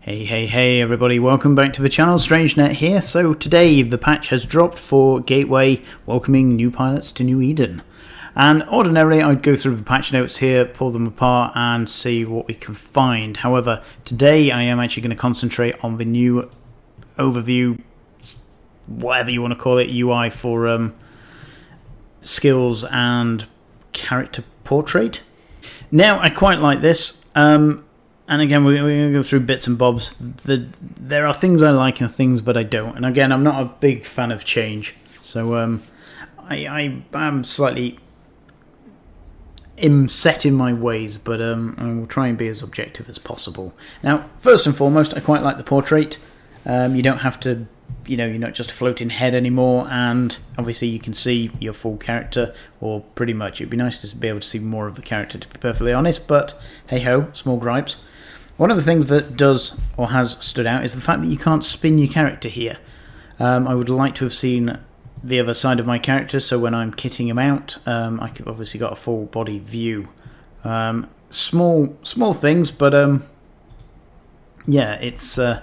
Hey everybody, welcome back to the channel, StrangeNet here. So today the patch has dropped for Gateway, welcoming new pilots to New Eden. And ordinarily I'd go through the patch notes here, pull them apart and see what we can find. However, today I am actually going to concentrate on the new overview, whatever you want to call it, UI for skills and character portrait. Now, I quite like this. And again, we're going to go through bits and bobs. There are things I like and things that I don't. And again, I'm not a big fan of change. So I am slightly set in my ways, but I will try and be as objective as possible. Now, first and foremost, I quite like the portrait. You don't have to, you're not just a floating head anymore. And obviously you can see your full character, or pretty much. It'd be nice to be able to see more of the character, to be perfectly honest. But hey-ho, small gripes. One of the things that does or has stood out is the fact that you can't spin your character here. I would like to have seen the other side of my character, so when I'm kitting him out, I've obviously got a full body view. Small things, but yeah, it's a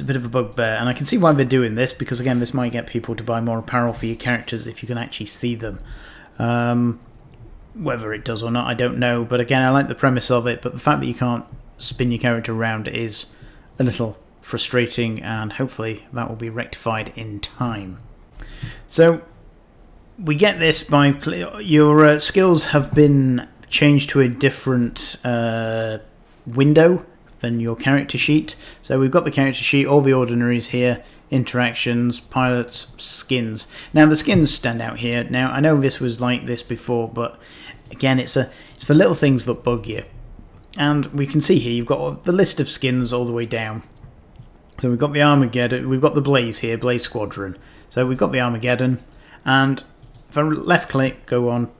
bit of a bugbear, and I can see why they're doing this, because again, this might get people to buy more apparel for your characters if you can actually see them. Whether it does or not, I don't know, but again, I like the premise of it, but the fact that you can't spin your character around is a little frustrating, and hopefully that will be rectified in time. So we get this by your skills have been changed to a different window than your character sheet. So we've got the character sheet, all the ordinaries here, interactions, pilots, skins. Now the skins stand out here. Now I know this was like this before, but again, it's for little things that bug you. And we can see here you've got the list of skins all the way down. So we've got the Armageddon, we've got the Blaze here, Blaze Squadron. So we've got the Armageddon, and if I left click, go on,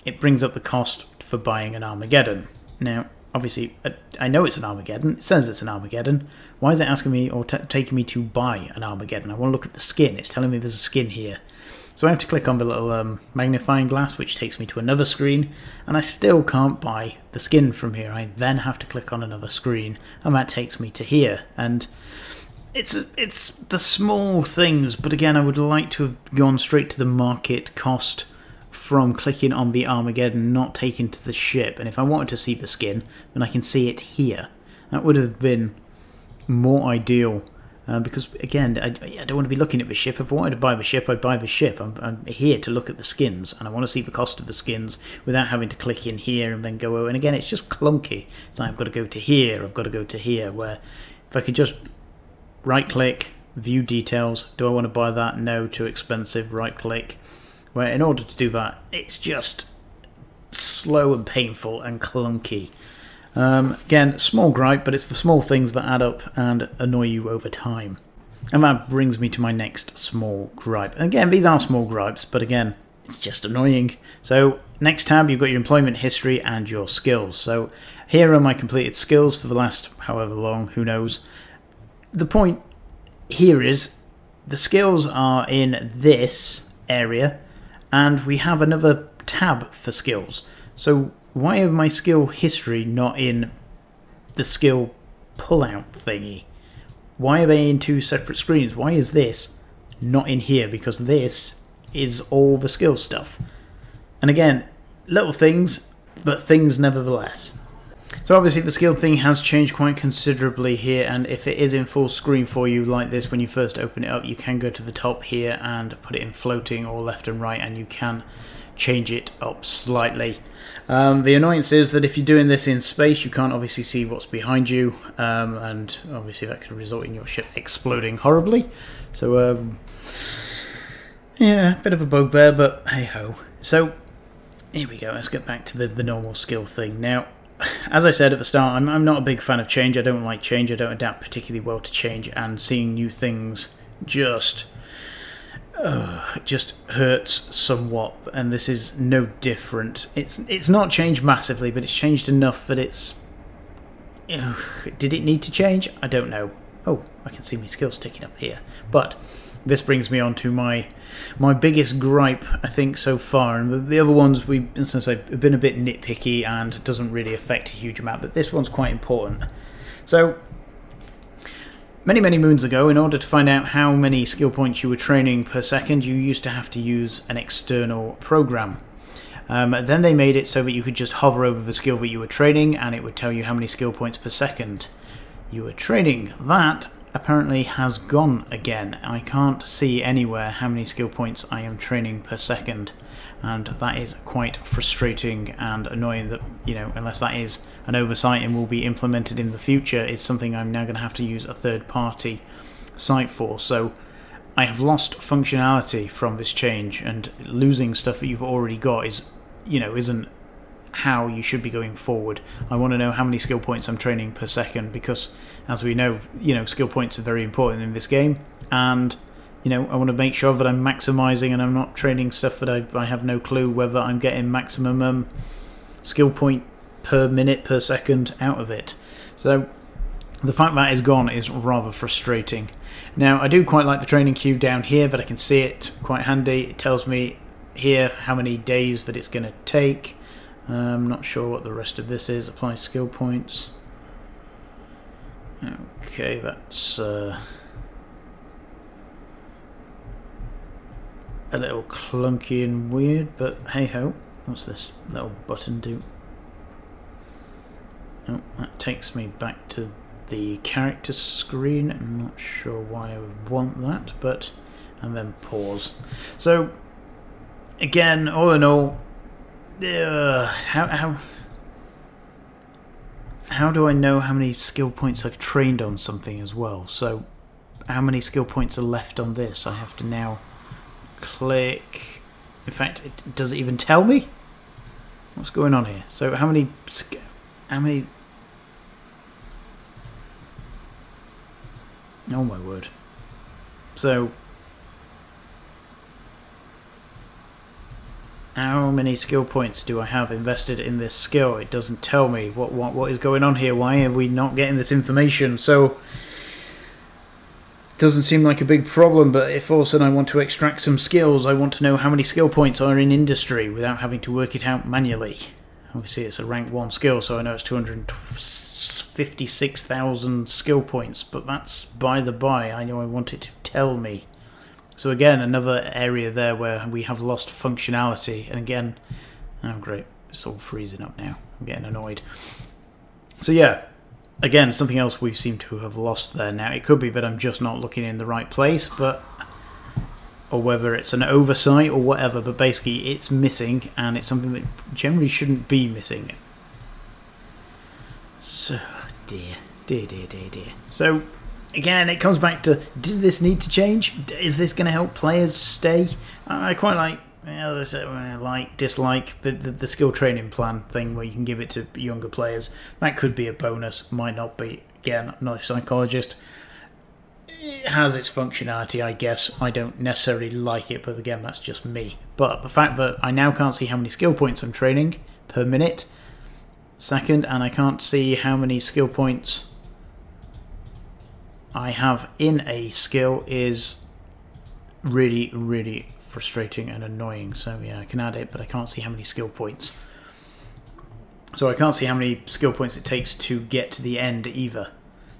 it brings up the cost for buying an Armageddon. Now, obviously, I know it's an Armageddon, it says it's an Armageddon. Why is it asking me or taking me to buy an Armageddon? I want to look at the skin, it's telling me there's a skin here. So I have to click on the little magnifying glass, which takes me to another screen, and I still can't buy the skin from here. I then have to click on another screen, and that takes me to here. And it's the small things, but again, I would like to have gone straight to the market cost from clicking on the Armageddon, not taken to the ship. And if I wanted to see the skin, then I can see it here. That would have been more ideal. Because again, I don't want to be looking at the ship. If I wanted to buy the ship, I'd buy the ship. I'm here to look at the skins, and I want to see the cost of the skins without having to click in here and then go over. And again, it's just clunky. It's like I've got to go to here, I've got to go to here. Where if I could just right click, view details. Do I want to buy that? No, too expensive. Right click. Where in order to do that, it's just slow and painful and clunky. Again, small gripe, but it's the small things that add up and annoy you over time. And that brings me to my next small gripe. And again, these are small gripes, but again, it's just annoying. So, next tab, you've got your employment history and your skills. So, here are my completed skills for the last however long, who knows. The point here is, the skills are in this area, and we have another tab for skills. So, why is my skill history not in the skill pullout thingy? Why are they in two separate screens? Why is this not in here? Because this is all the skill stuff. And again, little things, but things nevertheless. So obviously the skill thing has changed quite considerably here, and if it is in full screen for you like this when you first open it up, you can go to the top here and put it in floating or left and right, and you can change it up slightly. The annoyance is that if you're doing this in space, you can't obviously see what's behind you, and obviously that could result in your ship exploding horribly. So yeah, a bit of a bugbear, but hey ho. So here we go, let's get back to the normal skill thing. Now, as I said at the start, I'm not a big fan of change. I don't like change, I don't adapt particularly well to change, and seeing new things just hurts somewhat, and this is no different. It's not changed massively, but it's changed enough that it's... did it need to change? I don't know. Oh, I can see my skills ticking up here. But this brings me on to my biggest gripe, I think, so far. And the other ones, since I've been a bit nitpicky and it doesn't really affect a huge amount, but this one's quite important. So, Many, many moons ago, in order to find out how many skill points you were training per second, you used to have to use an external program. Then they made it so that you could just hover over the skill that you were training and it would tell you how many skill points per second you were training. That apparently has gone again. I can't see anywhere how many skill points I am training per second, and that is quite frustrating and annoying that, unless that is an oversight and will be implemented in the future, it's something I'm now going to have to use a third-party site for. So I have lost functionality from this change, and losing stuff that you've already got isn't how you should be going forward. I want to know how many skill points I'm training per second, because as we know, skill points are very important in this game, and I want to make sure that I'm maximizing and I'm not training stuff that I have no clue whether I'm getting maximum skill point per minute per second out of it. So the fact that is gone is rather frustrating. Now, I do quite like the training queue down here, but I can see it quite handy. It tells me here how many days that it's going to take. I'm not sure what the rest of this is. Apply skill points. Okay, that's a little clunky and weird, but hey ho. What's this little button do? Oh, that takes me back to the character screen. I'm not sure why I would want that, but... and then pause. So, again, all in all, how do I know how many skill points I've trained on something as well? So, how many skill points are left on this? I have to now click... In fact, does it even tell me? What's going on here? So, how many... Oh my word. So, how many skill points do I have invested in this skill? It doesn't tell me. What is going on here? Why are we not getting this information? So, it doesn't seem like a big problem, but if all of a sudden I want to extract some skills, I want to know how many skill points are in industry without having to work it out manually. Obviously, it's a rank 1 skill, so I know it's 256,000 skill points, but that's by the by. I know I want it to tell me. So again, another area there where we have lost functionality, and again, oh great, it's all freezing up now. I'm getting annoyed. So yeah, again, something else we seem to have lost there now. It could be that I'm just not looking in the right place, or whether it's an oversight or whatever, but basically it's missing, and it's something that generally shouldn't be missing. So, dear. So, again, it comes back to, did this need to change? Is this going to help players stay? I quite like, as I said, dislike the skill training plan thing where you can give it to younger players. That could be a bonus, might not be. Again, I'm not a psychologist. It has its functionality, I guess. I don't necessarily like it, but again, that's just me. But the fact that I now can't see how many skill points I'm training per minute, second, and I can't see how many skill points I have in a skill is really, really frustrating and annoying. So yeah, I can add it, but I can't see how many skill points. So I can't see how many skill points it takes to get to the end either.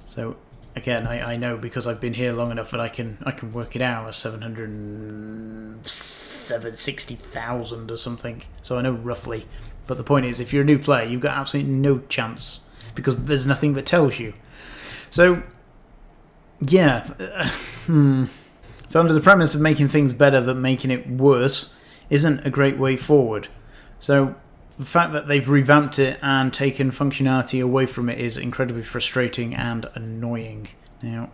So again, I know because I've been here long enough that I can work it out as 760,000 or something. So I know roughly. But the point is, if you're a new player, you've got absolutely no chance because there's nothing that tells you. So yeah, so under the premise of making things better than making it worse isn't a great way forward. So the fact that they've revamped it and taken functionality away from it is incredibly frustrating and annoying. Now,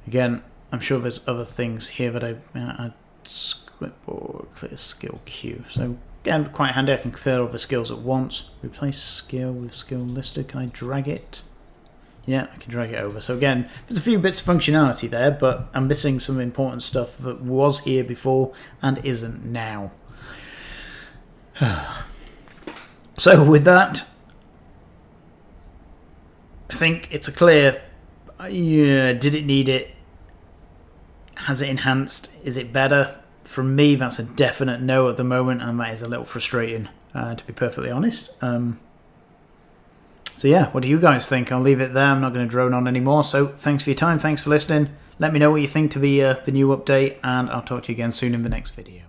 again, I'm sure there's other things here that I add clipboard, clear skill queue. So again, quite handy. I can clear all the skills at once. Replace skill with skill listed. Can I drag it? Yeah, I can drag it over. So again, there's a few bits of functionality there, but I'm missing some important stuff that was here before and isn't now. So with that, I think it's a clear, did it need it? Has it enhanced? Is it better? From me, that's a definite no at the moment, and that is a little frustrating, to be perfectly honest. So yeah, what do you guys think? I'll leave it there. I'm not going to drone on anymore. So thanks for your time. Thanks for listening. Let me know what you think to the new update, and I'll talk to you again soon in the next video.